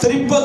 53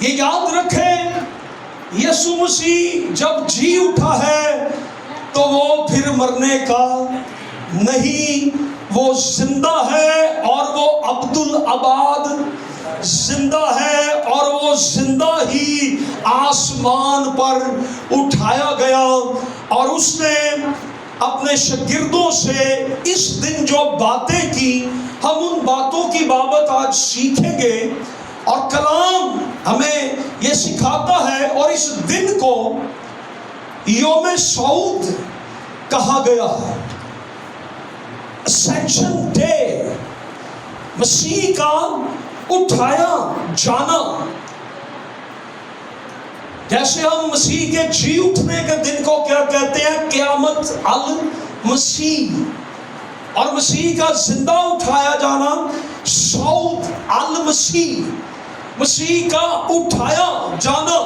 یہ یاد رکھیں یسوع مسیح جب جی اٹھا ہے تو وہ پھر مرنے کا نہیں، وہ زندہ ہے اور وہ عبدالآباد زندہ ہے، اور وہ زندہ ہی آسمان پر اٹھایا گیا۔ اور اس نے اپنے شاگردوں سے اس دن جو باتیں کی، ہم ان باتوں کی بابت آج سیکھیں گے، اور کلام ہمیں یہ سکھاتا ہے، اور اس دن کو یوم صعود کہا گیا ہے، اسینشن ڈے، مسیح کا اٹھایا جانا۔ جیسے ہم مسیح کے جی اٹھنے کے دن کو کیا کہتے ہیں؟ قیامت المسیح، اور مسیح کا زندہ اٹھایا جانا صعود المسیح، مسیح کا اٹھایا جانا۔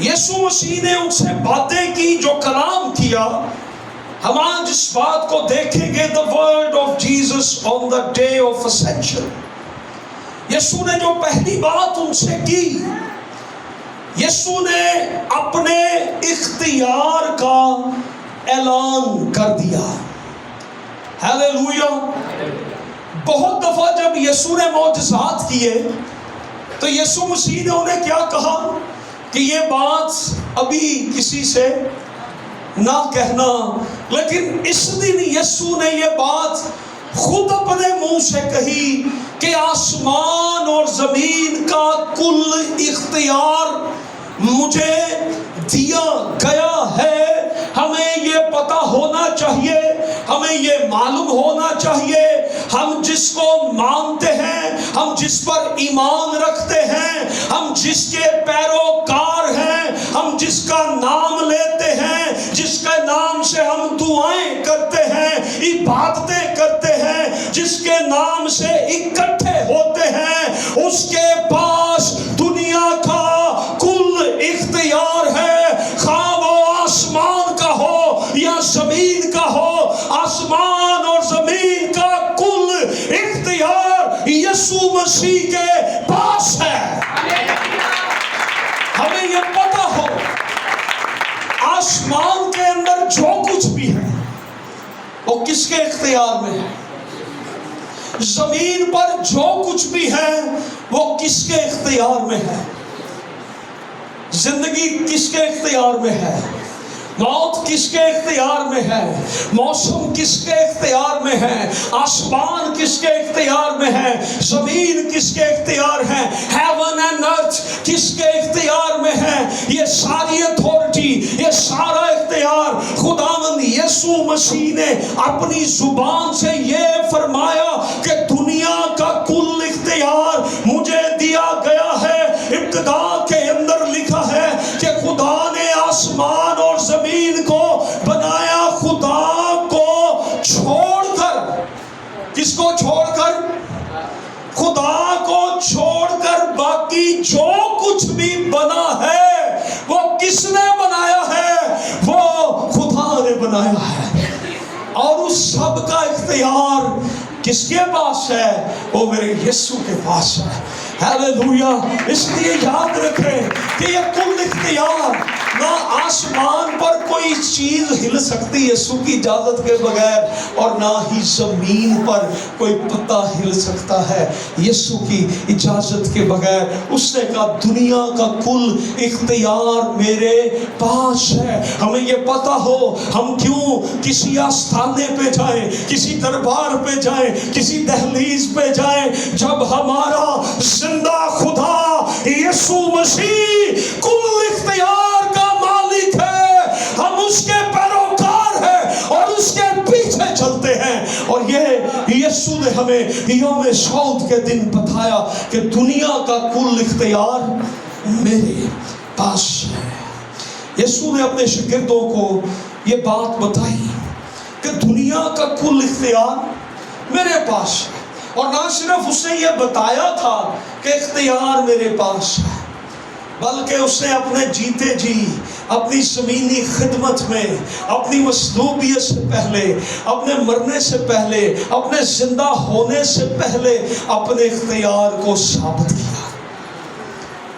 یسوع مسیح نے ان سے باتیں کی، جو کلام کیا۔ ہم آج اس بات کو دیکھیں گے، the word of Jesus on the day of ascension۔ یسوع نے جو پہلی بات ان سے کی، یسوع نے اپنے اختیار کا اعلان کر دیا۔ ہیلیلویا۔ بہت دفعہ جب یسوع نے معجزات کیے تو یسوع مسیح نے انہیں کیا کہا کہ یہ بات ابھی کسی سے نہ کہنا، لیکن اس دن یسوع نے یہ بات خود اپنے منہ سے کہی کہ آسمان اور زمین کا کل اختیار مجھے دیا گیا ہے۔ ہمیں یہ پتہ ہونا چاہیے، ہمیں یہ معلوم ہونا چاہیے، ہم جس کو مانتے ہیں، ہم جس پر ایمان رکھتے ہیں، ہم جس کے پیروکار ہیں، ہم جس کا نام لیتے ہیں، جس کے نام سے ہم دعائیں کرتے ہیں، عبادتیں کرتے ہیں، جس کے نام سے اکٹھے ہوتے ہیں، اس کے پاس دنیا کا کل اختیار ہے۔ خواہ وہ آسمان کا ہو یا زمین کا ہو، آسمان اور زمین کا کل اختیار یسوع مسیح کے پاس ہے۔ ہمیں یہ پتہ ہو، آسمان کے اندر جو کچھ بھی ہے وہ کس کے اختیار میں ہے، زمین پر جو کچھ بھی ہے وہ کس کے اختیار میں ہے، زندگی کس کے اختیار میں ہے، موت کس کے اختیار میں ہے، موسم کس کے اختیار میں ہے، آسمان کس کے اختیار میں ہے، زمین کس کے اختیار ہے، ہیون اینڈ ارتھ کس کے اختیار میں ہے۔ یہ ساری اتھارٹی، یہ سارا اختیار خداوند یسوع مسیح نے اپنی زبان سے یہ فرمایا کہ دنیا کا کل اختیار مجھے دیا گیا ہے۔ ابتدا کے اندر لکھا ہے کہ خدا نے آسمان اور زمین کو بنایا، خدا کو چھوڑ کر۔ کس کو چھوڑ کر؟ خدا کو چھوڑ کر باقی جو کچھ بھی بنا ہے وہ کس نے بنایا ہے؟ وہ خدا نے بنایا ہے، اور اس سب کا اختیار کس کے پاس ہے؟ وہ میرے یسوع کے پاس ہے۔ ہیلیلویا۔ اس لیے یاد رکھیں کہ یہ کل اختیار، نہ آسمان پر کوئی چیز ہل سکتی یسوع کی اجازت کے بغیر، اور نہ ہی زمین پر کوئی پتا ہل سکتا ہے یسوع کی اجازت کے بغیر۔ اس نے کہا دنیا کا کل اختیار میرے پاس ہے۔ ہمیں یہ پتا ہو، ہم کیوں کسی آستانے پہ جائیں، کسی دربار پہ جائیں، کسی دہلیز پہ جائیں، جب ہمارا زندہ خدا یسوع مسیح کل اختیار کا مالک ہے، ہم اس کے پیروکار ہیں اور اس کے پیچھے چلتے ہیں۔ اور یہ یسوع نے ہمیں یوم صعود کے دن بتایا کہ دنیا کا کل اختیار میرے پاس ہے۔ یسوع نے اپنے شاگردوں کو یہ بات بتائی کہ دنیا کا کل اختیار میرے پاس ہے، اور نہ صرف اس نے یہ بتایا تھا کہ اختیار میرے پاس ہے، بلکہ اس نے اپنے جیتے جی، اپنی زمینی خدمت میں، اپنی مصلوبیت سے پہلے، اپنے مرنے سے پہلے، اپنے زندہ ہونے سے پہلے اپنے اختیار کو ثابت کیا۔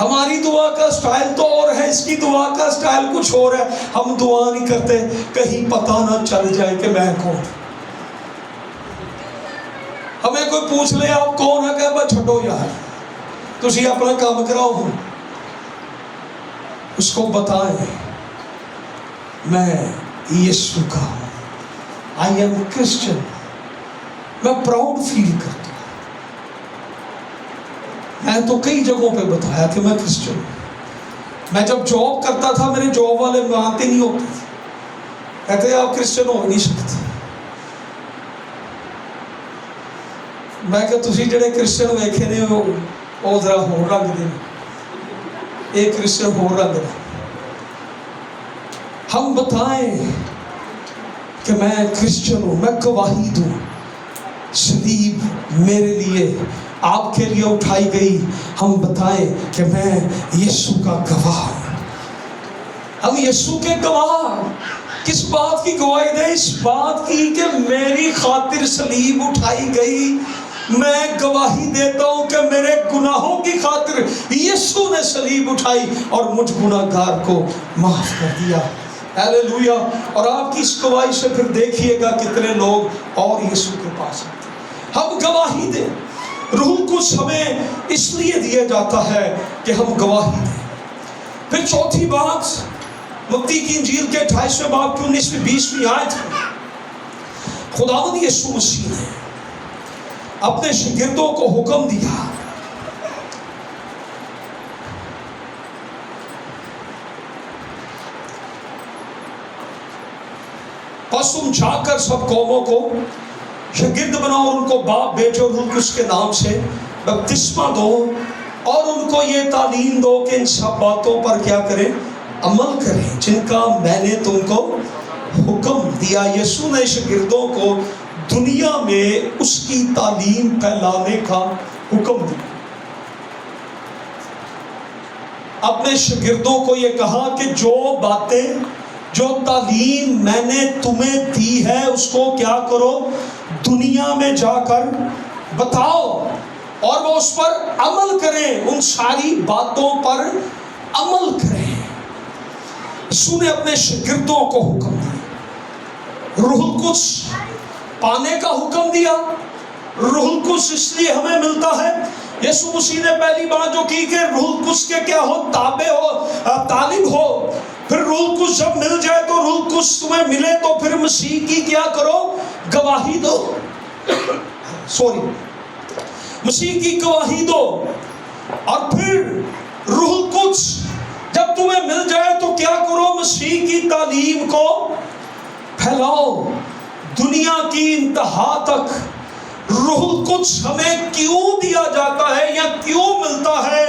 ہماری دعا کا سٹائل تو اور ہے، اس کی دعا کا سٹائل کچھ اور ہے. ہم دعا نہیں کرتے کہیں پتہ نہ چل جائے کہ میں کون. ہمیں کوئی پوچھ لے آپ کون ہے، کہ بس چھوڑو یار، تسی اپنا کام کراؤ. اس کو بتائیں میں یسوع کا ہوں، آئی ایم کرسچن. میں پراؤڈ فیل کرتا ہوں. میں تو کئی جگہوں پہ بتایا کہ میں کرسچن ہوں. میں جب جاب کرتا تھا میرے جاب والے مانتے نہیں ہوتے تھے، کہتے آپ کرسچن ہو نہیں سکتے. میں کہ تسی جڑے کرسچن ویکھے نے وہ ذرا ہو رنگ دے، ایک کرسچن ہو رنگ دے. ہم بتائیں کہ میں کرسچن ہوں، میں گواہی دوں. صلیب میرے لیے آپ کے لیے اٹھائی گئی. ہم بتائیں کہ میں یسوع کا گواہ ہوں. ہم یسوع کے گواہ. کس بات کی گواہی دیں؟ اس بات کی کہ میری خاطر صلیب اٹھائی گئی. میں گواہی دیتا ہوں کہ میرے گناہوں کی خاطر یسوع نے صلیب اٹھائی اور مجھ گناہگار کو معاف کر دیا. ہیلیلویا. اور آپ کی اس گواہی سے پھر دیکھیے گا کتنے لوگ اور یسوع کے پاس آتے. ہم گواہی دیں. روح القدس ہمیں اس لیے دیا جاتا ہے کہ ہم گواہی دیں. پھر چوتھی بات، متی کی انجیل کے 28ویں باب کی 19ویں 20ویں آیت میں خداوند یسوع مسیح نے اپنے شاگردوں کو حکم دیا، پس تم جا کر سب قوموں کو شاگرد بناؤ اور ان کو باپ بیٹے اور روح القدس کے نام سے بپتسمہ دو اور ان کو یہ تعلیم دو کہ ان سب باتوں پر کیا کریں؟ عمل کریں جن کا میں نے تم کو حکم دیا. یسوع نے شاگردوں کو دنیا میں اس کی تعلیم پھیلانے کا حکم دیا. اپنے شاگردوں کو یہ کہا کہ جو باتیں، جو تعلیم میں نے تمہیں دی ہے اس کو کیا کرو؟ دنیا میں جا کر بتاؤ اور وہ اس پر عمل کریں. ان ساری باتوں پر عمل کریں. یسوع نے اپنے شاگردوں کو حکم دیا. روح القدس پانے کا حکم دیا. روح القدس اس لیے ہمیں ملتا ہے، یسوع مسیح نے پہلی بات جو کی کہ روح القدس کے کیا ہو؟ تابع ہو، طالب ہو. پھر روح القدس جب مل جائے تو روح القدس تمہیں ملے تو پھر مسیح کی کیا کرو؟ گواہی دو. مسیح کی گواہی دو. اور پھر روح القدس جب تمہیں مل جائے تو کیا کرو؟ مسیح کی تعلیم کو پھیلاؤ دنیا کی انتہا تک. روح القدس ہمیں کیوں دیا جاتا ہے یا کیوں ملتا ہے؟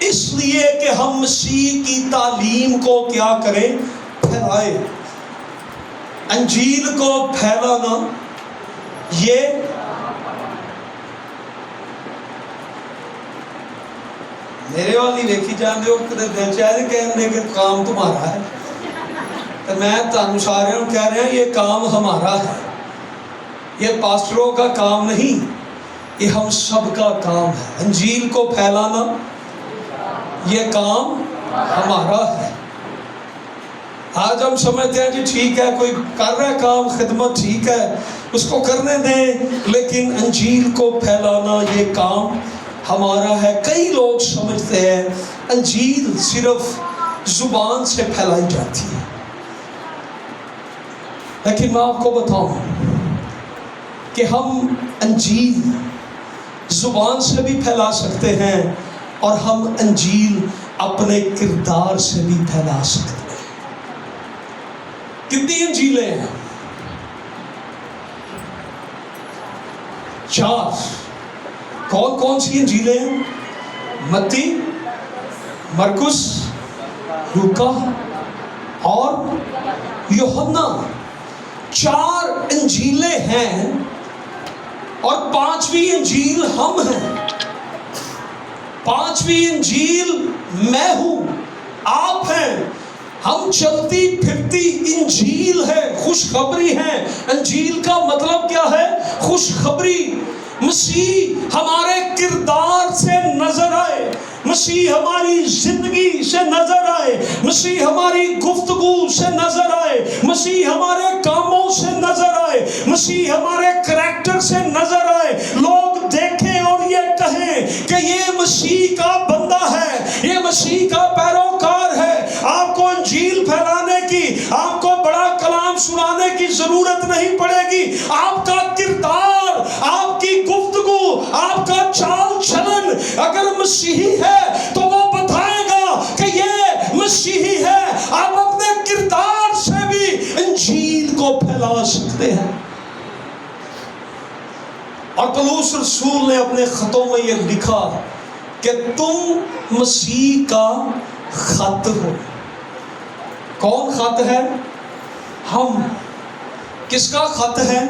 اس لیے کہ ہم مسیح کی تعلیم کو کیا کریں؟ پھیلائیں. انجیل کو پھیلانا یہ میرے والی ویکھی جاندے ہو کہ چاہے کہنے کہ کام تمہارا ہے، تو میں تانوں سارے کہہ رہے ہیں یہ کام ہمارا ہے. یہ پاسٹروں کا کام نہیں، یہ ہم سب کا کام ہے. انجیل کو پھیلانا یہ کام ہمارا ہے. آج ہم سمجھتے ہیں جی ٹھیک ہے کوئی کر رہا ہے کام، خدمت ٹھیک ہے اس کو کرنے دیں، لیکن انجیل کو پھیلانا یہ کام ہمارا ہے. کئی لوگ سمجھتے ہیں انجیل صرف زبان سے پھیلائی جاتی ہے، لیکن میں آپ کو بتاؤں کہ ہم انجیل زبان سے بھی پھیلا سکتے ہیں اور ہم انجیل اپنے کردار سے بھی پھیلا سکتے ہیں. کتنی انجیلیں ہیں؟ 4. کون کون سی انجیلیں ہیں؟ متی، مرکس، لوکا اور یوحنا. 4 انجیلیں ہیں اور 5ویں انجیل ہم ہیں. 5ویں انجیل میں ہوں، آپ ہیں. ہم چلتی پھرتی انجیل ہے، خوشخبری ہے. انجیل کا مطلب کیا ہے؟ خوشخبری. مسیح ہمارے کردار سے نظر آئے، مسیح ہماری زندگی سے نظر آئے، مسیح ہماری گفتگو سے نظر آئے، مسیح ہمارے کاموں سے نظر آئے، مسیح ہمارے کریکٹر سے نظر آئے، لوگ دیکھیں اور یہ کہیں کہ یہ مسیح کا بندہ ہے، یہ مسیح کا پیروکار ہے۔ آپ کو انجیل پھیلانے کی، آپ کو بڑا کلام سنانے کی ضرورت نہیں پڑے گی، آپ کا کردار، آپ کی گفتگو، آپ کا چال چلن اگر مسیحی ہے تو وہ بتائے گا کہ یہ مسیحی ہے۔ آپ اپنے کردار سے بھی انجیل کو پھیلا سکتے ہیں۔ اور پولس رسول نے اپنے خطوں میں یہ لکھا کہ تم مسیح کا خط ہو۔ کون خط ہے؟ ہم۔ کس کا خط ہے؟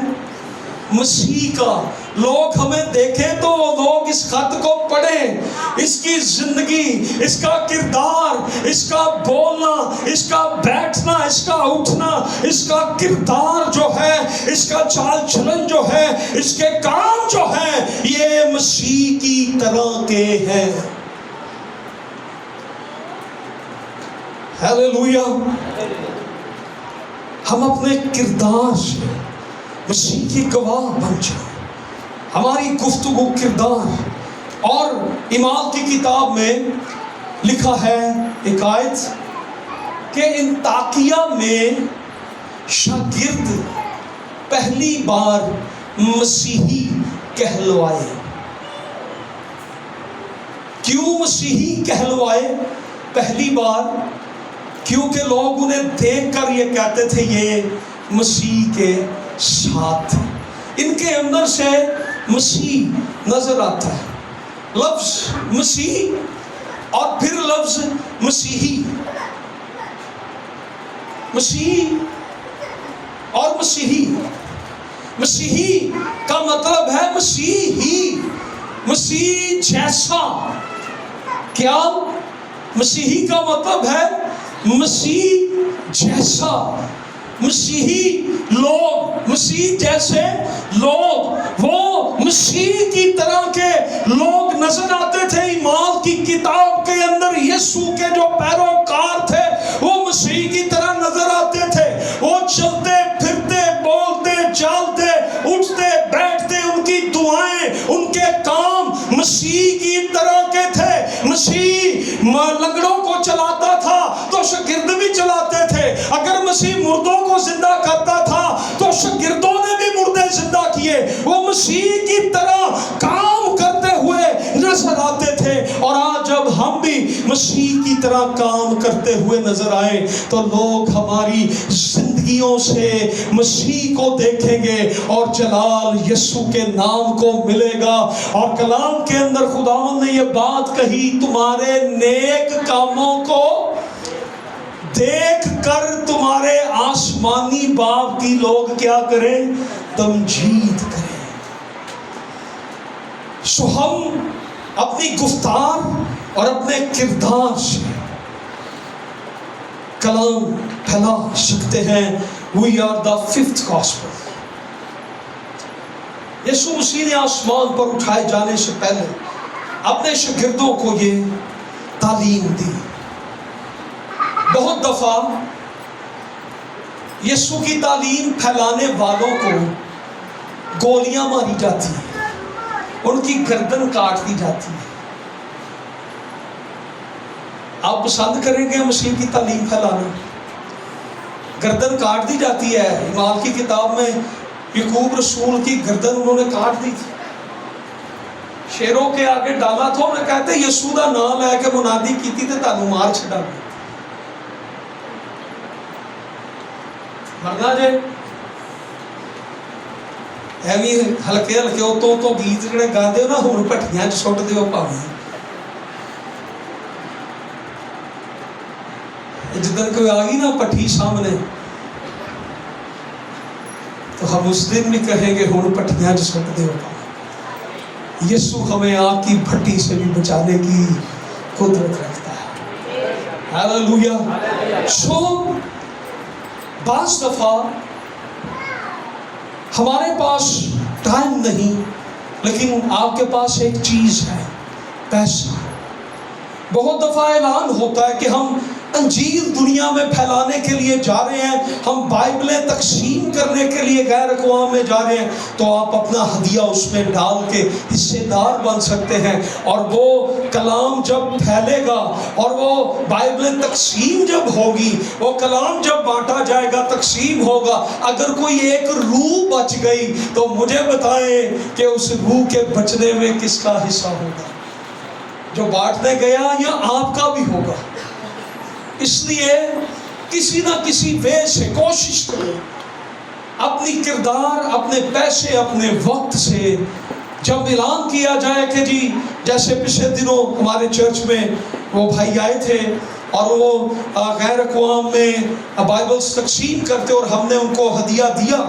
مسیح کا۔ لوگ ہمیں دیکھیں تو لوگ اس خط کو پڑھیں، اس کی زندگی، اس کا کردار، اس کا بولنا، اس کا بیٹھنا، اس کا اٹھنا، اس کا کردار جو ہے، اس کا چال چلن جو ہے، اس کے کام جو ہے، یہ مسیح کی طرح کے ہیں۔ ہیلیلویا۔ ہم اپنے کردار سے مسیح کی گواہ بن جائیں، ہماری گفتگو کردار۔ اور اعمال کی کتاب میں لکھا ہے ایک آیت کہ انطاکیہ میں شاگرد پہلی بار مسیحی کہلوائے۔ کیوں مسیحی کہلوائے پہلی بار؟ کیونکہ لوگ انہیں دیکھ کر یہ کہتے تھے یہ مسیح کے ساتھ، ان کے اندر سے مسیح نظر آتا ہے۔ لفظ مسیح اور پھر لفظ مسیحی، مسیح اور مسیحی۔ مسیحی کا مطلب ہے مسیحی، مسیح جیسا۔ کیا؟ مسیحی کا مطلب ہے مسیح جیسا۔ مسیحی لوگ، مسیح جیسے لوگ، وہ مسیح کی طرح کے لوگ نظر آتے تھے۔ اعمال کی کتاب کے اندر یسوع کے جو پیروکار تھے وہ مسیح کی طرح نظر آتے تھے۔ وہ چلتے پھرتے، بولتے چالتے، اٹھتے بیٹھتے، ان کی دعائیں، ان کے کام مسیح کی طرح کے تھے۔ مسیح لنگڑوں کو چلاتا تھا تو شاگرد بھی چلاتے تھے۔ اگر مسیح مردوں کو زندہ کرتا تھا تو شاگردوں نے بھی مردے زندہ کیے۔ وہ مسیح کی طرح کام کرتے ہوئے نظر آتے تھے۔ اور آج جب ہم بھی مسیح کی طرح کام کرتے ہوئے نظر آئے تو لوگ ہماری زندگیوں سے مسیح کو دیکھیں گے اور جلال یسوع کے نام کو ملے گا۔ اور کلام کے اندر خداوند نے یہ بات کہی، تمہارے نیک کاموں کو دیکھ کر تمہارے آسمانی باپ کی لوگ کیا کریں؟ تمجید کریں۔ سو ہم اپنی گفتار اور اپنے کردار سے کلام پھیلا سکتے ہیں۔ We are the fifth gospel۔ یسوع مسیح نے آسمان پر اٹھائے جانے سے پہلے اپنے شاگردوں کو یہ تعلیم دی۔ بہت دفعہ یسوع کی تعلیم پھیلانے والوں کو گولیاں ماری جاتی ہیں، ان کی گردن کاٹ دی جاتی ہے۔ آپ پسند کریں گے مسیح کی تعلیم پھیلانا؟ گردن کاٹ دی جاتی ہے۔ اعمال کی کتاب میں یعقوب رسول کی گردن انہوں نے کاٹ دی تھی، شیروں کے آگے ڈالا تھا۔ انہیں کہتے یسوع دا نام لے کے منادی کیتی تے تانوں مار چھڈا مرنا جے۔ ایویں ہلکے ہلکے تو گیت جڑے گاندے ہو نا، ہن پٹھیاں چ سٹ دیو پاویں۔ جدن کوئی آ گئی نا پٹھی سامنے تو ہم اس دن بھی کہیں گے ہن پٹھیاں چ سٹ دیو پاویں۔ یسوع ہمیں آگ کی بھٹی سے بھی بچانے کی قدرت رکھتا ہے۔ ہاللویا۔ سو بعض دفعہ ہمارے پاس ٹائم نہیں، لیکن آپ کے پاس ایک چیز ہے، پیسہ۔ بہت دفعہ اعلان ہوتا ہے کہ ہم انجیل دنیا میں پھیلانے کے لیے جا رہے ہیں، ہم بائبلیں تقسیم کرنے کے لیے غیر اقوام میں جا رہے ہیں، تو آپ اپنا ہدیہ اس میں ڈال کے حصے دار بن سکتے ہیں، اور وہ کلام جب پھیلے گا اور وہ بائبلیں تقسیم جب ہوگی، وہ کلام جب بانٹا جائے گا، تقسیم ہوگا، اگر کوئی ایک روح بچ گئی تو مجھے بتائیں کہ اس روح کے بچنے میں کس کا حصہ ہوگا؟ جو بانٹنے گیا یا آپ کا بھی ہوگا؟ اس لیے کسی نہ کسی وے سے کوشش کریں، اپنی کردار، اپنے پیسے، اپنے وقت سے جب اعلان کیا جائے کہ جی، جیسے پچھلے دنوں ہمارے چرچ میں وہ بھائی آئے تھے اور وہ غیر اقوام میں بائبلز تقسیم کرتے اور ہم نے ان کو ہدیہ دیا،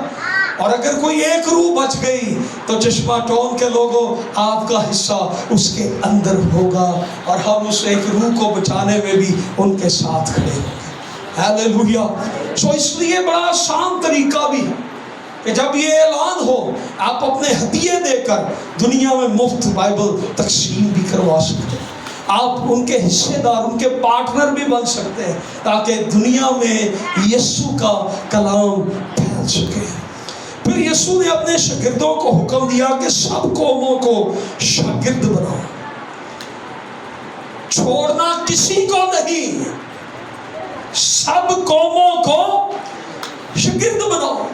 اور اگر کوئی ایک روح بچ گئی تو چشمہ ٹون کے لوگوں، آپ کا حصہ اس کے اندر ہوگا، اور ہم اس ایک روح کو بچانے میں بھی ان کے ساتھ کھڑے ہوں گے۔ ہیلیلویا۔ سو اس لیے بڑا آسان طریقہ بھی ہے کہ جب یہ اعلان ہو، آپ اپنے ہدیے دے کر دنیا میں مفت بائبل تقسیم بھی کروا سکتے ہیں، آپ ان کے حصے دار، ان کے پارٹنر بھی بن سکتے ہیں، تاکہ دنیا میں یسوع کا کلام پھیل سکے۔ پھر یسوع نے اپنے شاگردوں کو حکم دیا کہ سب قوموں کو شاگرد بناؤ، چھوڑنا کسی کو نہیں، سب قوموں کو شاگرد بناؤ۔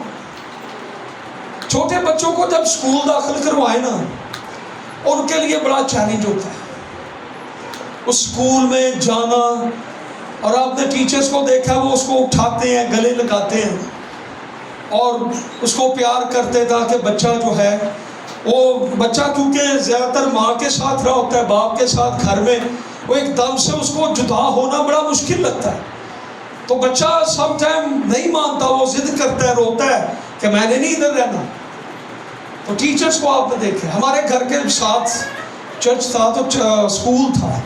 چھوٹے بچوں کو جب اسکول داخل کروائے نا، ان کے لیے بڑا چیلنج ہوتا ہے اس اسکول میں جانا، اور آپ نے ٹیچرز کو دیکھا، وہ اس کو اٹھاتے ہیں، گلے لگاتے ہیں اور اس کو پیار کرتے، تاکہ بچہ جو ہے، وہ بچہ کیونکہ زیادہ تر ماں کے ساتھ رہا ہوتا ہے، باپ کے ساتھ گھر میں، وہ ایک دم سے اس کو جدا ہونا بڑا مشکل لگتا ہے، تو بچہ سم ٹائم نہیں مانتا، وہ ضد کرتا ہے، روتا ہے کہ میں نے نہیں ادھر رہنا۔ تو ٹیچرز کو آپ نے دیکھا، ہمارے گھر کے ساتھ چرچ تھا تو اسکول تھا،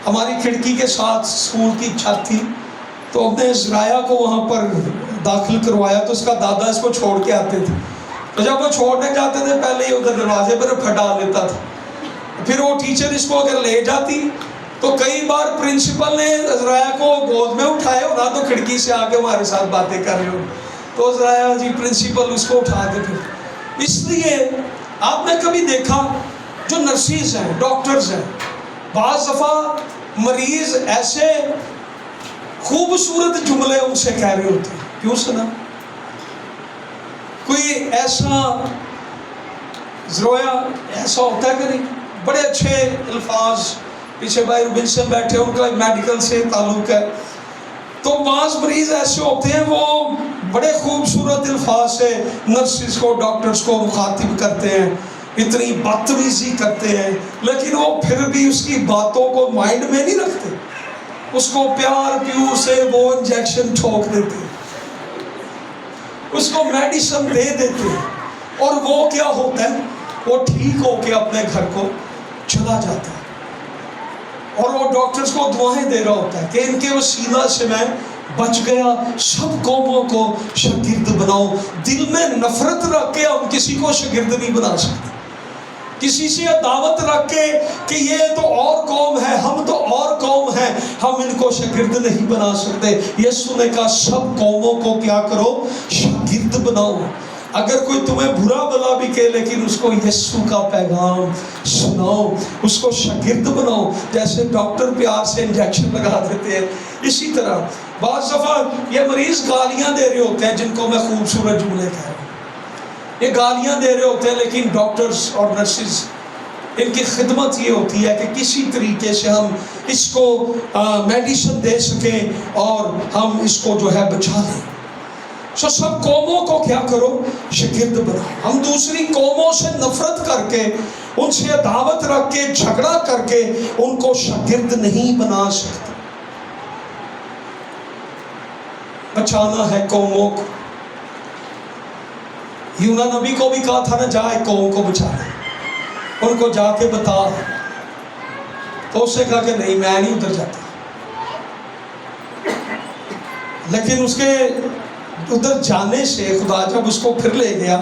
ہماری کھڑکی کے ساتھ اسکول کی چھت تھی، تو ہم نے زرایا کو وہاں پر داخل کروایا، تو اس کا دادا اس کو چھوڑ کے آتے تھے، تو جب وہ چھوڑنے جاتے تھے پہلے ہی ادھر دروازے پر پھٹا لیتا تھا، پھر وہ ٹیچر اس کو اگر لے جاتی تو کئی بار پرنسپل نے زرایا کو گود میں اٹھائے ہونا، تو کھڑکی سے آ کے ہمارے ساتھ باتیں کر رہے ہو، تو زرایا جی پرنسپل اس کو اٹھا کے پھر۔ اس لیے آپ نے کبھی دیکھا جو نرسز ہیں، ڈاکٹرز ہیں، بعض دفعہ مریض ایسے خوبصورت جملے ان سے کہہ رہے ہوتے ہیں، کیوں سنا؟ کوئی ایسا زرویا ایسا ہوتا ہے کہ نہیں، بڑے اچھے الفاظ، پیچھے بھائی روبنسن بیٹھے، ان کا میڈیکل سے تعلق ہے، تو بعض مریض ایسے ہوتے ہیں وہ بڑے خوبصورت الفاظ سے نرسز کو، ڈاکٹرز کو مخاطب کرتے ہیں، اتنی بدتمیزی کرتے ہیں، لیکن وہ پھر بھی اس کی باتوں کو مائنڈ میں نہیں رکھتے، اس کو پیار پیو سے وہ انجیکشن ٹھوک دیتے، اس کو میڈیسن دے دیتے، اور وہ کیا ہوتا ہے، وہ ٹھیک ہو کے اپنے گھر کو چلا جاتا ہے، اور وہ ڈاکٹرز کو دعائیں دے رہا ہوتا ہے کہ ان کے وسیلہ سے میں بچ گیا، سب قوموں کو شاگرد بناؤ۔ دل میں نفرت رکھ کے ہم کسی کو شاگرد نہیں بنا سکتے، کسی سے عداوت رکھ کے کہ یہ تو اور قوم ہے، ہم تو اور قوم ہیں، ہم ان کو شاگرد نہیں بنا سکتے۔ یسوع نے کہا سب قوموں کو کیا کرو، شاگرد بناؤ۔ اگر کوئی تمہیں برا بلا بھی کہے، لیکن اس کو یسوع کا پیغام سناؤ، اس کو شاگرد بناؤ۔ جیسے ڈاکٹر پیار سے انجیکشن لگا دیتے ہیں، اسی طرح بعض دفعہ یہ مریض گالیاں دے رہے ہوتے ہیں، جن کو میں خوبصورت جملے کہہ رہا ہوں، یہ گالیاں دے رہے ہوتے ہیں، لیکن ڈاکٹرز اور نرسز ان کی خدمت یہ ہوتی ہے کہ کسی طریقے سے ہم اس کو میڈیسن دے سکیں اور ہم اس کو جو ہے بچا لیں۔ سب قوموں کو کیا کرو، شاگرد بناؤ۔ ہم دوسری قوموں سے نفرت کر کے، ان سے عداوت رکھ کے، جھگڑا کر کے ان کو شاگرد نہیں بنا سکتے۔ بچانا ہے قوموں کو۔ یونا نبی کو بھی کہا تھا نا، جا ایک قوم کو بچانا، ان کو جا کے بتا، تو اس نے کہا کہ نہیں میں نہیں ادھر جاتا، لیکن اس کے ادھر جانے سے خدا جب اس کو پھر لے گیا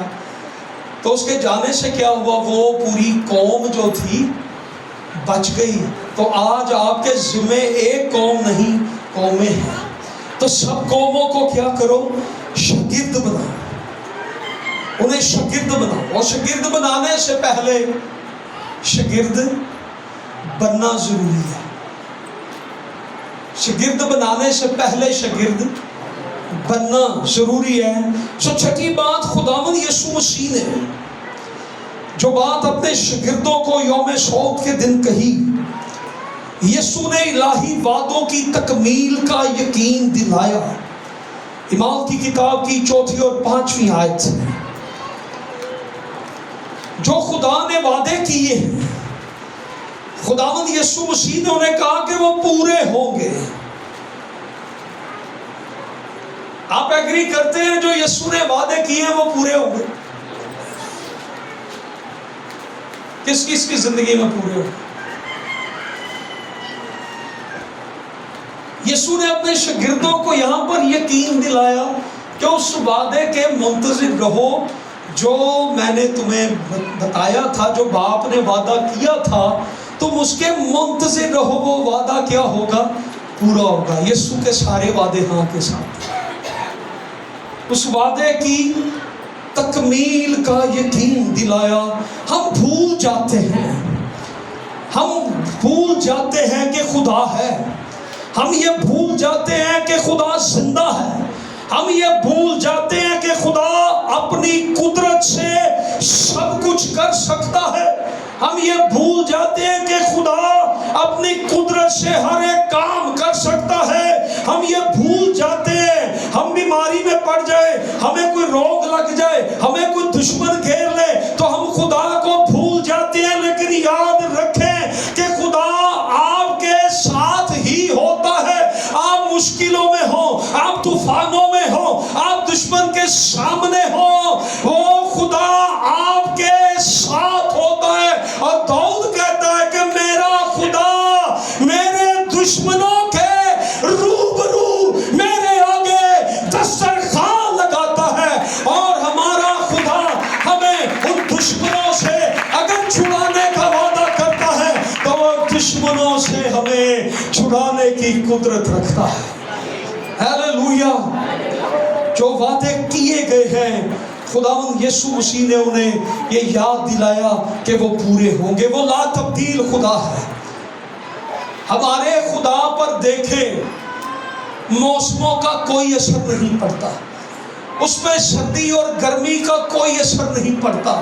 تو اس کے جانے سے کیا ہوا؟ وہ پوری قوم جو تھی بچ گئی. تو آج آپ کے ذمے ایک قوم نہیں، قومیں ہیں. تو سب قوموں کو کیا کرو؟ شاگرد بناؤ، انہیں شاگرد بناؤ. اور شاگرد بنانے سے پہلے شاگرد بننا ضروری ہے. شاگرد بنانے سے پہلے شاگرد بننا ضروری ہے. چھٹی بات، خداوند یسوع مسیح نے جو بات اپنے شاگردوں کو یوم صعود کے دن کہی، یسوع نے الہی وعدوں کی تکمیل کا یقین دلایا. اعمال کی کتاب کی 4 اور 5 آیت، جو خدا نے وعدے کیے ہیں، خداوند یسوع مسیح نے انہیں کہا کہ وہ پورے ہوں گے. آپ ایگری کرتے ہیں جو یسوع نے وعدے کیے ہیں وہ پورے ہوں گے؟ کس کس کی زندگی میں پورے ہوں گے؟ یسوع نے اپنے شاگردوں کو یہاں پر یقین دلایا کہ اس وعدے کے منتظر رہو جو میں نے تمہیں بتایا تھا، جو باپ نے وعدہ کیا تھا تم اس کے منتظر رہو. وہ وعدہ کیا ہوگا؟ پورا ہوگا. یسوع کے سارے وعدے ہاں کے ساتھ. اس وعدے کی تکمیل کا یقین دلایا. ہم بھول جاتے ہیں، ہم بھول جاتے ہیں کہ خدا ہے. ہم یہ بھول جاتے ہیں کہ خدا زندہ ہے. ہم یہ بھول جاتے ہیں کہ خدا اپنی قدرت سے سب کچھ کر سکتا ہے. ہم یہ بھول جاتے ہیں کہ خدا اپنی قدرت سے ہر ایک کام کر سکتا ہے. ہم یہ بھول جاتے ہیں، ہم بیماری میں پڑ جائے، ہمیں کوئی روگ لگ جائے، ہمیں کوئی دشمن گھیر لے تو ہم خدا کو بھول جاتے ہیں. لیکن یاد رکھیں کہ خدا آپ کے ساتھ ہی ہوتا ہے. آپ مشکلوں میں ہوں، آپ طوفانوں میں ہوں، آپ دشمن کے سامنے ہوں، وہ خدا آپ کے ساتھ ہوتا ہے. اور داؤد کہتا ہے کہ میرا خدا میرے دشمنوں کے روبرو میرے آگے دسترخوان لگاتا ہے. اور ہمارا خدا ہمیں ان دشمنوں سے اگر چھڑانے کا وعدہ کرتا ہے تو وہ دشمنوں سے ہمیں چھڑانے کی قدرت رکھتا ہے. ہیلیلویا. جو وعدے کیے گئے ہیں خداوند یسوع مسیح نے انہیں یہ یاد دلایا کہ وہ پورے ہوں گے. وہ لا تبدیل خدا ہے. ہمارے خدا پر دیکھیں، موسموں کا کوئی اثر نہیں پڑتا، اس میں سردی اور گرمی کا کوئی اثر نہیں پڑتا.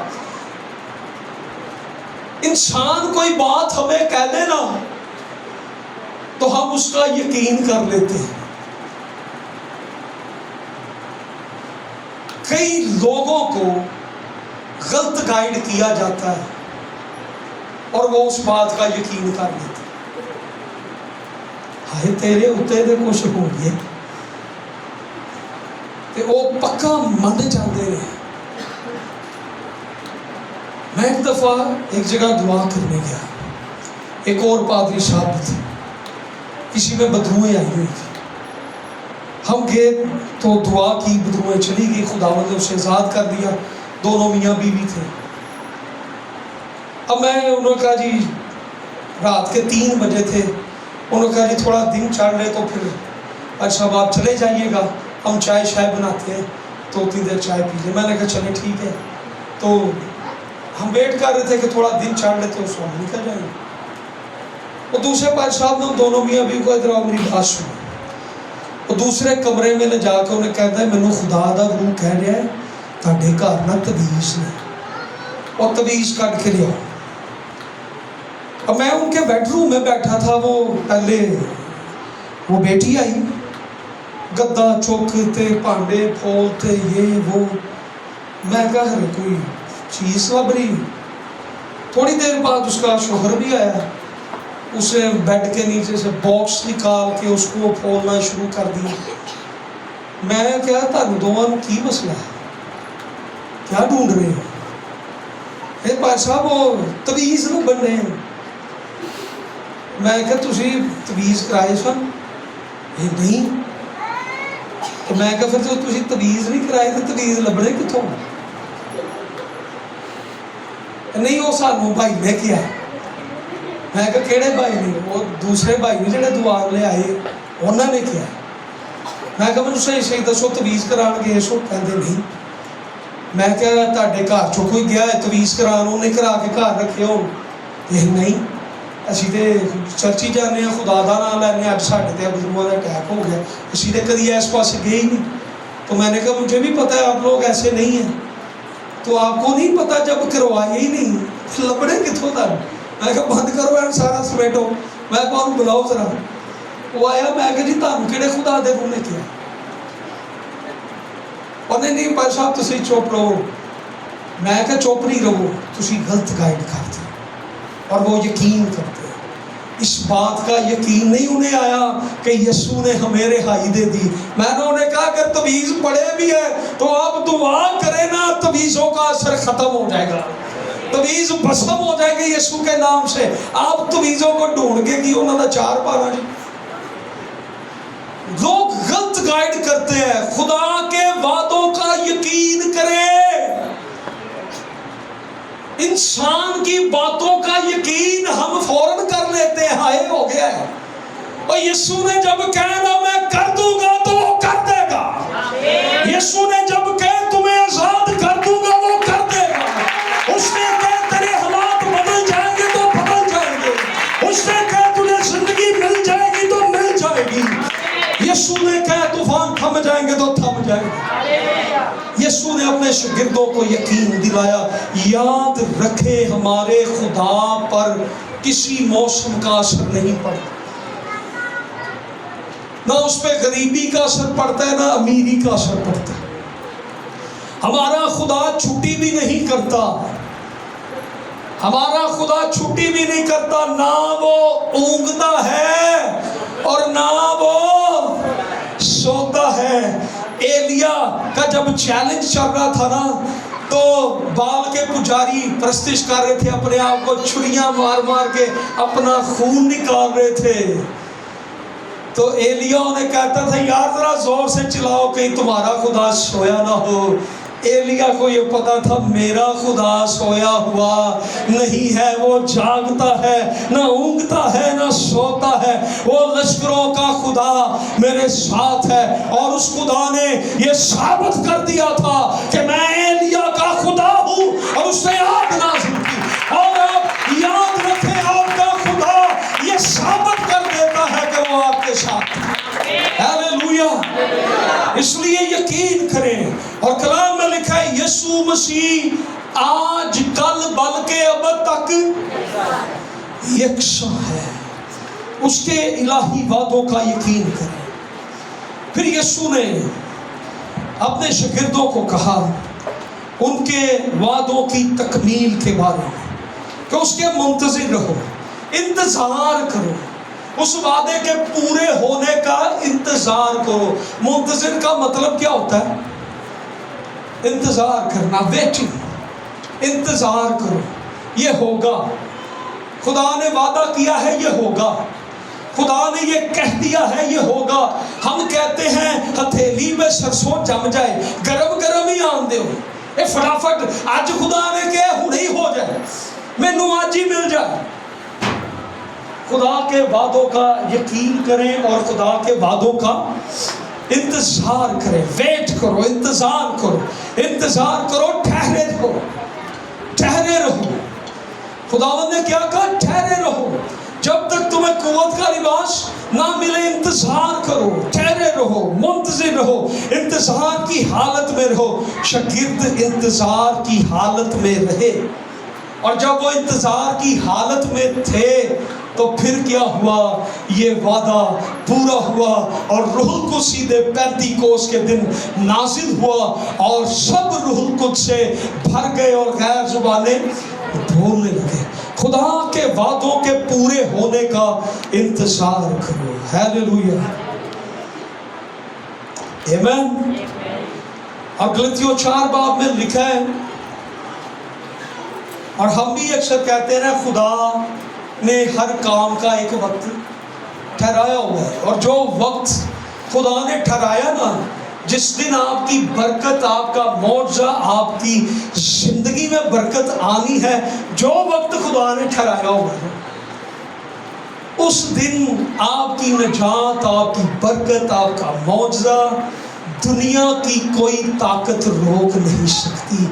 انسان کوئی بات ہمیں کہہ دے نا تو ہم اس کا یقین کر لیتے ہیں. کئی لوگوں کو غلط گائیڈ کیا جاتا ہے اور وہ اس بات کا یقین کر لیتے ہیں. ہائے تیرے اتنے دے کچھ ہو گئے کہ وہ پکا من جاندے رہے. میں ایک دفعہ ایک جگہ دعا کرنے گیا، ایک اور پادری صاحب تھے، کسی میں بدروئیں آئی ہوئی تھی. ہم گئے تو دعا کی، بدروئیں چلی گئی، خداوند نے اسے آزاد کر دیا. دونوں میاں بیوی تھے. اب انہوں نے کہا جی، رات کے 3 بجے تھے، انہوں نے کہا جی تھوڑا دن چڑھ رہے تو پھر اچھا آپ چلے جائیے گا، ہم چائے شائے بناتے ہیں تو اتنی دیر چائے پی لیں. میں نے کہا چلے ٹھیک ہے. تو ہم ویٹ کر رہے تھے کہ تھوڑا دن چڑھ رہے تو اس کو ہم نکل جائیں گے. اور دوسرے پادری صاحب نے دونوں میاں بیوی کو ادھر آؤ میری بات سنو. وہ دوسرے کمرے میں لے جا کے انہیں کہتا ہے مینوں خدا دا روح کہہ رہا ہے تہاڈے گھر نہ تویز نے، اور تویز کٹ کے لیا. اب میں ان کے بیڈ روم میں بیٹھا تھا. وہ پہلے وہ بیٹی آئی، گدا چوکتے، پانڈے پھولتے، یہ وہ. میں کہا ارے کوئی چیز لب رہی. تھوڑی دیر بعد اس کا شوہر بھی آیا. اس نے بیڈ کے نیچے سے باکس نکال کے اس کو پھولنا شروع کر دیا. میں کہا تھانوں دونوں کی مسئلہ ہے، کیا ڈھونڈ رہے ہو؟ اے بھائی صاحب وہ تویز نہ بننے. میں کہا تسی تویز کرائے سن؟ یہ نہیں. تو میں کہا پھر تو تسی تویز نہیں کرائے تو تویز لبنے کتوں؟ نہیں وہ سانوں بھائی نے کیا. میں کہا کہڑے بھائی نے؟ وہ دوسرے بھائی نے جڑے دعا لے آئے انہوں نے کیا. میں کہا مجھے صحیح صحیح دسو تویز کران گئے سو؟ کہندے نہیں. میں کہا تہاڈے گھر چوں کوئی گیا ہے تویز کران انہیں کرا کے گھر رکھے ہو؟ نہیں اسی تے چرچی جانے ہیں خدا دا نام لینے اج ساڈے تے بزرگاں دا اٹیک ہو گیا اسی تے کدی اس پاس گئے ہی نہیں. تو میں نے کہا مجھے بھی پتہ ہے آپ لوگ ایسے نہیں ہیں. تو آپ کو نہیں پتہ جب کروائے ہی نہیں لبڑے کتوں تک. میں کہا بند کرو این سارا سمیٹو. میں کہا انہوں بلاؤ ذرا. وہ آیا. میں کہا جی تانوں کہڑے خدا دے روح نے کیا؟ انہیں نہیں پر صاحب تسی چپ رہو. میں کہا چپ نہیں رہو تسی غلط گائیڈ کرتے اور وہ یقین کرتے. اس بات کا یقین نہیں انہیں آیا کہ یسوع نے ہمیں رہائی دے دی. میں نے انہیں کہا اگر تویز پڑے بھی ہے تو آپ دعا کریں نا تویزوں کا اثر ختم ہو جائے گا. تویز بسم ہو جائے گی یسوع کے نام سے. آپ تویزوں کو ڈھونڈ کے کی انہوں نے چار پانا جی. لوگ غلط گائیڈ کرتے ہیں. خدا کے وعدوں کا یقین کریں. انسان کی باتوں کا یقین ہم فوراً کر لیتے ہیں ہائے ہو گیا ہے. اور یسوع نے جب کہنا میں کر دوں گا تو وہ کر دے گا. یسوع نے جب کہہ تمہیں آزاد کر دوں گا وہ کر دے گا. اس نے کہہ تیرے حالات بدل جائیں گے تو بدل جائیں گے. اس نے کہہ تجھے زندگی مل جائے گی تو مل جائے گی. یسوع نے کہا طوفان تھم جائیں گے تو تھم جائیں گے. یسوع نے اپنے شاگردوں کو یقین دلایا. یاد رکھے ہمارے خدا پر کسی موسم کا اثر نہیں پڑتا. نہ اس پہ غریبی کا اثر پڑتا ہے نہ امیری کا اثر پڑتا ہے. ہمارا خدا چھٹی بھی نہیں کرتا. ہمارا خدا چھٹی بھی نہیں کرتا. نہ وہ اونگتا ہے اور نہ وہ سوتا ہے. ایلیا کا جب چیلنج چل رہا تھا نا تو بال کے پجاری پرستش کر رہے تھے. اپنے آپ کو چھریاں مار مار کے اپنا خون نکال رہے تھے. تو ایلیا انہیں کہتا تھا یار ذرا زور سے چلاؤ کہیں تمہارا خدا سویا نہ ہو. ایلیا کو یہ پتا تھا میرا خدا سویا ہوا نہیں ہے. وہ جاگتا ہے نہ اونگتا ہے نہ سوتا ہے. وہ لشکروں کا خدا میرے ساتھ ہے. اور اس خدا نے یہ ثابت کر دیا تھا کہ میں ایلیا کا خدا ہوں اور اس نے آگ نازل کی. اور آپ یاد رکھیں آپ کا خدا یہ ثابت کر دیتا ہے کہ وہ آپ کے ساتھ ہے. ہیلیلویا. اس لیے یقین کریں. اور کلام میں لکھا ہے یسوع مسیح آج کل بلکہ اب تک یکساں ہے. اس کے الہی وعدوں کا یقین کریں. پھر یسوع نے اپنے شاگردوں کو کہا ان کے وعدوں کی تکمیل کے بارے میں کہ اس کے منتظر رہو, انتظار کرو. اس وعدے کے پورے ہونے کا انتظار کرو. منتظر کا مطلب کیا ہوتا ہے؟ انتظار کرنا, ویٹنگ. انتظار کرو, یہ ہوگا. خدا نے وعدہ کیا ہے یہ ہوگا. خدا نے یہ کہہ دیا ہے یہ ہوگا. ہم کہتے ہیں ہتھیلی میں سرسوں جم جائے گرم گرم ہی آن دے ہو. اے فٹافٹ آج خدا نے کہا ہن ہی ہو جائے, مینوں آج ہی مل جائے. خدا کے وعدوں کا یقین کریں اور خدا کے وعدوں کا انتظار کریں. ویٹ کرو, انتظار کرو, انتظار کرو. ٹھہرے رہو, ٹھہرے رہو. خداوند نے کیا کہا؟ ٹھہرے رہو. جب تک تمہیں قوت کا لباس نہ ملے انتظار کرو, ٹھہرے رہو, منتظر رہو, انتظار کی حالت میں رہو. شاگرد انتظار کی حالت میں رہے. اور جب وہ انتظار کی حالت میں تھے تو پھر کیا ہوا؟ یہ وعدہ پورا ہوا اور روح القدس سیدھے پینتیکوس کے دن نازل ہوا اور سب روح القدس سے بھر گئے اور غیر زبانیں بولنے لگے. خدا کے وعدوں کے پورے ہونے کا انتظار کرو. ہیلیلویا, آمین. اور غلطیوں 4 باب میں لکھا ہے, اور ہم بھی اکثر کہتے ہیں خدا نے ہر کام کا ایک وقت ٹھہرایا ہوا ہے. اور جو وقت خدا نے ٹھہرایا نا جس دن آپ کی برکت، آپ کا معجزہ، آپ کی زندگی میں برکت آنی ہے، جو وقت خدا نے ٹھہرایا ہوگا، اس دن آپ کی نجات، آپ کی برکت، آپ کا معجزہ دنیا کی کوئی طاقت روک نہیں سکتی۔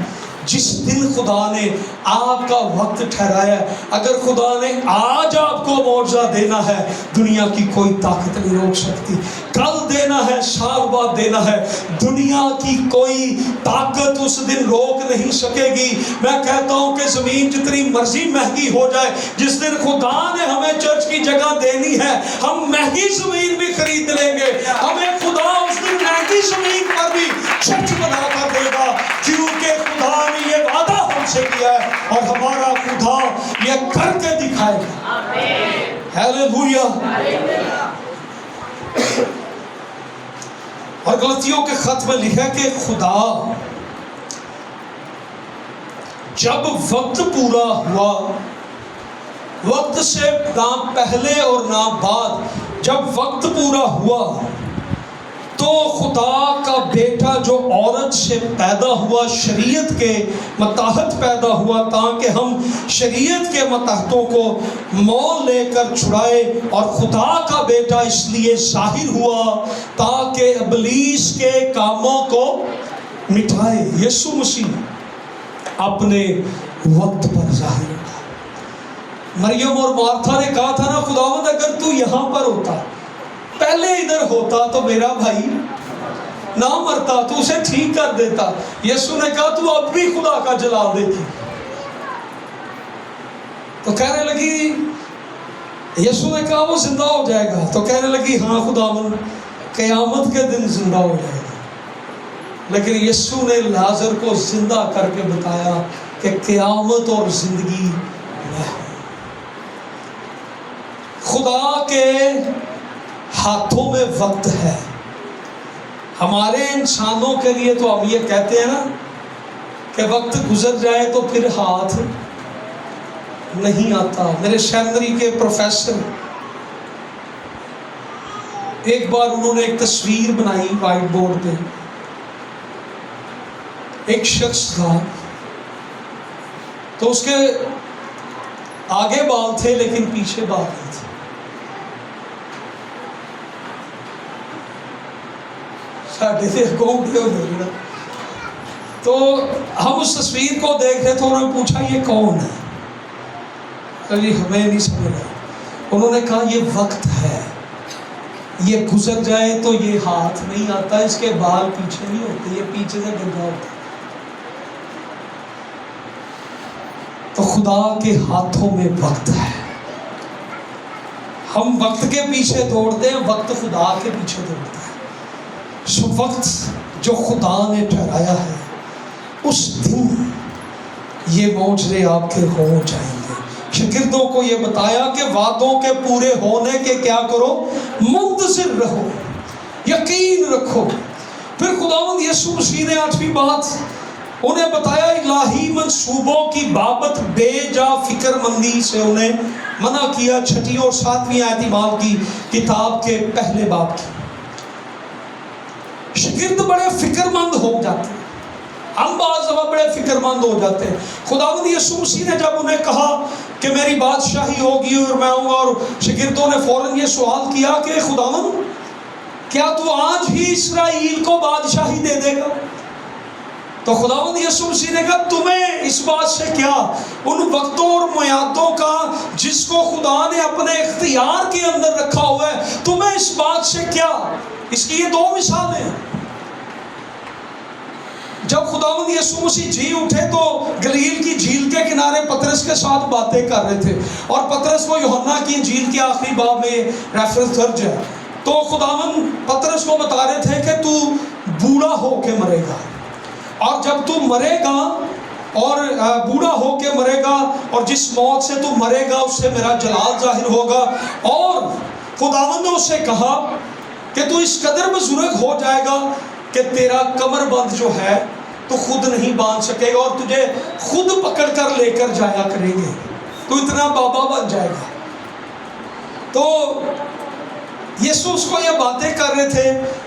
جس دن خدا نے آپ کا وقت ٹھہرایا ہے، اگر خدا نے آج آپ کو معجزہ دینا ہے، دنیا کی کوئی طاقت نہیں روک سکتی۔ کل دینا ہے، سال بعد دینا ہے، دنیا کی کوئی طاقت اس دن روک نہیں سکے گی۔ میں کہتا ہوں کہ زمین جتنی مرضی مہنگی ہو جائے، جس دن خدا نے ہمیں چرچ کی جگہ دینی ہے، ہم مہنگی زمین بھی خرید لیں گے۔ ہمیں خدا اس دن مہنگی زمین پر بھی چرچ بنا کر دے گا، کیونکہ خدا نے یہ وعدہ ہم سے کیا ہے اور ہمارا خدا یہ کر کے دکھائے گا۔ ہیلیلویا۔ اور غلطیوں کے خط میں لکھا کہ خدا جب وقت پورا ہوا، وقت سے نہ پہلے اور نہ بعد، جب وقت پورا ہوا تو خدا کا بیٹا جو عورت سے پیدا ہوا، شریعت کے متحد پیدا ہوا، تاکہ ہم شریعت کے متحدوں کو مول لے کر چھڑائے، اور خدا کا بیٹا اس لیے ظاہر ہوا تاکہ ابلیس کے کاموں کو مٹائے۔ یسوع مسیح اپنے وقت پر ظاہر ہوا۔ مریم اور مارتھا نے کہا تھا نا، خداوند اگر تو یہاں پر ہوتا، پہلے ادھر ہوتا تو میرا بھائی نہ مرتا، تو اسے ٹھیک کر دیتا۔ یسوع نے کہا تو اب بھی خدا کا جلال دیتی۔ تو کہنے لگی، یسوع نے کہا وہ زندہ ہو جائے گا، تو کہنے لگی ہاں خداوند قیامت کے دن زندہ ہو جائے گا۔ لیکن یسوع نے لازر کو زندہ کر کے بتایا کہ قیامت اور زندگی میں ہوں۔ خدا کے ہاتھوں میں وقت ہے۔ ہمارے انسانوں کے لیے تو ہم یہ کہتے ہیں نا کہ وقت گزر جائے تو پھر ہاتھ نہیں آتا۔ میرے سیمنری کے پروفیسر ایک بار انہوں نے ایک تصویر بنائی وائٹ بورڈ پہ، ایک شخص تھا، تو اس کے آگے بال تھے لیکن پیچھے بال نہیں تھے۔ تو ہم اس تصویر کو دیکھ رہے تھے، انہوں نے پوچھا یہ کون ہے؟ ہمیں نہیں سمجھ آیا۔ انہوں نے کہا یہ وقت ہے، یہ گزر جائے تو یہ ہاتھ نہیں آتا، اس کے بال پیچھے نہیں ہوتے، یہ پیچھے سے گندا ہوتا۔ تو خدا کے ہاتھوں میں وقت ہے۔ ہم وقت کے پیچھے دوڑتے ہیں، وقت خدا کے پیچھے دوڑتا ہے۔ سو وقت جو خدا نے ٹھہرایا ہے، اس دن یہ معجزے آپ کے ہو جائیں گے۔ شاگردوں کو یہ بتایا کہ وعدوں کے پورے ہونے کے کیا کرو؟ منتظر رہو، یقین رکھو۔ پھر خداوند یسوع مسیح نے 8ویں بات انہیں بتایا، الہی منصوبوں کی بابت بے جا فکر مندی سے انہیں منع کیا۔ 6 اور 7 آیت ایمان کی کتاب کے پہلے باب کی۔ شاگرد بڑے فکر مند ہو جاتے ہیں، ہم بعض دفعہ بڑے فکر مند ہو جاتے ہیں۔ خداوند یسوع مسیح نے جب انہیں کہا کہ میری بادشاہی ہوگی اور میں ہوں، اور شاگردوں نے فوراً یہ سوال کیا کہ خداوند کیا تو آج ہی اسرائیل کو بادشاہی دے دے گا؟ تو خداوند یسوع مسیح نے کہا تمہیں اس بات سے کیا؟ ان وقتوں اور میعادوں کا جس کو خدا نے اپنے اختیار کے اندر رکھا ہوا ہے، تمہیں اس بات سے کیا؟ اس کی یہ 2 مثالیں ہیں۔ جب خداوند یسوع مسیح جی اٹھے تو گلیل کی جھیل کے کنارے پطرس کے ساتھ باتیں کر رہے تھے، اور پطرس کو یوحنا کی انجیل کے آخری باب میں ریفرنس درج ہے۔ تو خداوند پطرس کو بتا رہے تھے کہ تو بوڑھا ہو کے مرے گا، اور جب تو مرے گا اور بوڑھا ہو کے مرے گا، اور جس موت سے تو مرے گا اس سے میرا جلال ظاہر ہوگا۔ اور خداوند نے اس سے کہا کہ تو اس قدر بزرگ ہو جائے گا کہ تیرا کمر بند جو ہے تو خود نہیں باندھ سکے گا، اور تجھے خود پکڑ کر لے کر جایا کریں گے، تو اتنا بابا بن جائے گا۔ تو یسوع اس کو یہ باتیں کر رہے تھے،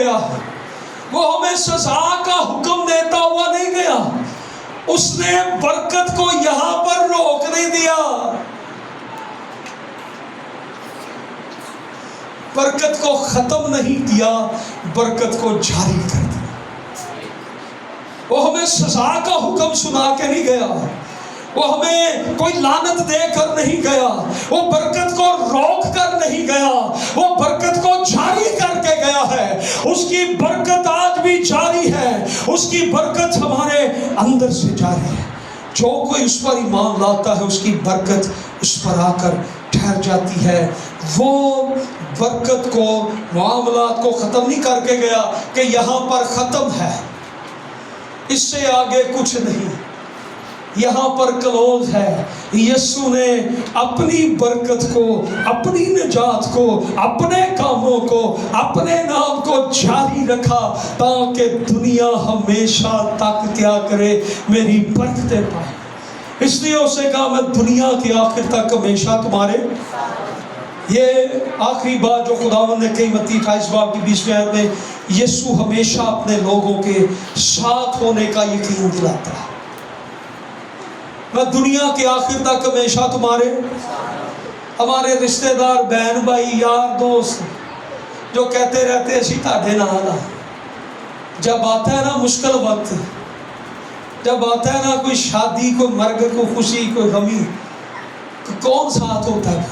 گیا، وہ ہمیں سزا کا حکم دیتا ہوا نہیں گیا۔ اس نے برکت کو یہاں پر روک نہیں دیا، برکت کو ختم نہیں کیا، برکت کو جاری کر دیا۔ وہ ہمیں سزا کا حکم سنا کے نہیں گیا، وہ ہمیں کوئی لعنت دے کر نہیں گیا، وہ برکت کو روک کر نہیں گیا، وہ برکت کو جاری کر کے گیا ہے۔ اس کی برکت آج بھی جاری ہے، اس کی برکت ہمارے اندر سے جاری ہے۔ جو کوئی اس پر ایمان لاتا ہے اس کی برکت اس پر آ کر ٹھہر جاتی ہے۔ وہ برکت کو، معاملات کو ختم نہیں کر کے گیا کہ یہاں پر ختم ہے، اس سے آگے کچھ نہیں، یہاں پر کلوز ہے۔ یسوع نے اپنی برکت کو، اپنی نجات کو، اپنے کاموں کو، اپنے نام کو جاری رکھا تاکہ دنیا ہمیشہ تک کیا کرے، میری برکتیں پائے۔ اس لیے اسے کہا میں دنیا کے آخر تک ہمیشہ تمہارے۔ یہ آخری بات جو خداوند نے کہی متی 28 باب کی 20ویں آیت میں، یسوع ہمیشہ اپنے لوگوں کے ساتھ ہونے کا یقین دلاتا ہے۔ میں دنیا کے آخر تک ہمیشہ تمہارے۔ ہمارے رشتہ دار، بہن بھائی، یار دوست جو کہتے رہتے اسی تاڑے نال، جب آتا ہے نا مشکل وقت، جب آتا ہے نا کوئی شادی، کوئی مرگ، کوئی خوشی، کوئی غمی، کون ساتھ ہوتا ہے؟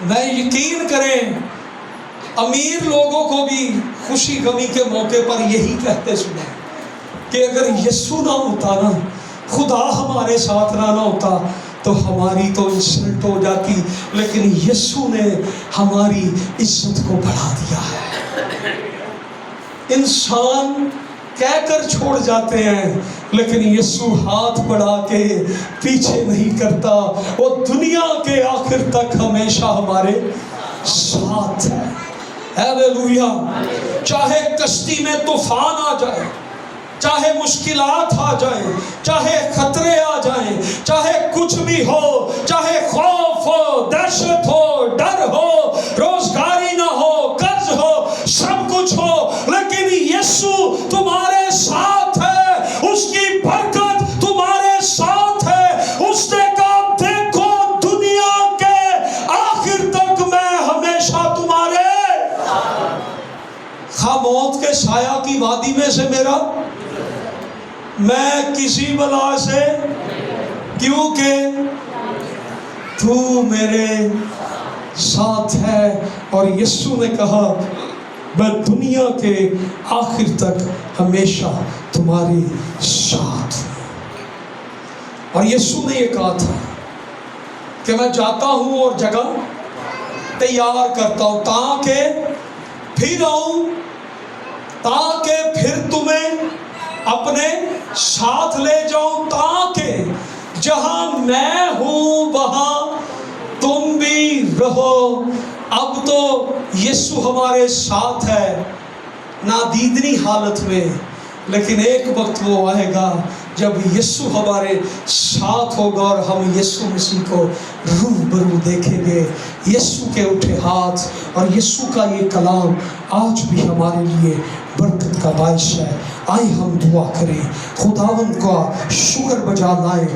میں یقین کریں امیر لوگوں کو بھی خوشی غمی کے موقع پر یہی کہتے سنا کہ اگر یسوع نہ ہوتا نا، خدا ہمارے ساتھ نہ ہوتا تو ہماری تو انسلٹ ہو جاتی، لیکن یسوع نے ہماری عزت کو بڑھا دیا ہے۔ انسان کہہ کر چھوڑ جاتے ہیں لیکن یسوع ہاتھ بڑھا کے پیچھے نہیں کرتا، وہ دنیا کے آخر تک ہمیشہ ہمارے ساتھ ہے۔ ہیلیلویا! چاہے کشتی میں طوفان آ جائے، چاہے مشکلات آ جائیں، چاہے خطرے آ جائیں، چاہے کچھ بھی ہو، چاہے خوف ہو، دہشت ہو، ڈر ہو، روزگاری نہ ہو، قرض ہو، سب کچھ ہو، لیکن یسوع تمہارے ساتھ ہے، اس کی برکت تمہارے ساتھ ہے۔ اس نے کہا دیکھو دنیا کے آخر تک میں ہمیشہ تمہارے، خواہ موت کے سایہ کی وادی میں سے میرا، میں کسی بلا سے، کیونکہ تو میرے ساتھ ہے۔ اور یسوع نے کہا میں دنیا کے آخر تک ہمیشہ تمہارے ساتھ ہوں۔ اور یسوع نے یہ کہا تھا کہ میں جاتا ہوں اور جگہ تیار کرتا ہوں تاکہ پھر آؤں، تاکہ پھر تمہیں اپنے ساتھ لے جاؤں، تاکہ جہاں میں ہوں وہاں تم بھی رہو۔ اب تو یسوع ہمارے ساتھ ہے نادیدنی حالت میں، لیکن ایک وقت وہ آئے گا جب یسوع ہمارے ساتھ ہوگا اور ہم یسوع مسیح کو روبرو دیکھیں گے۔ یسوع کے اٹھے ہاتھ اور یسوع کا یہ کلام آج بھی ہمارے لیے برکت کا باعث ہے۔ آئے ہم دعا کریں، خداوند کا شکر بجا لائیں۔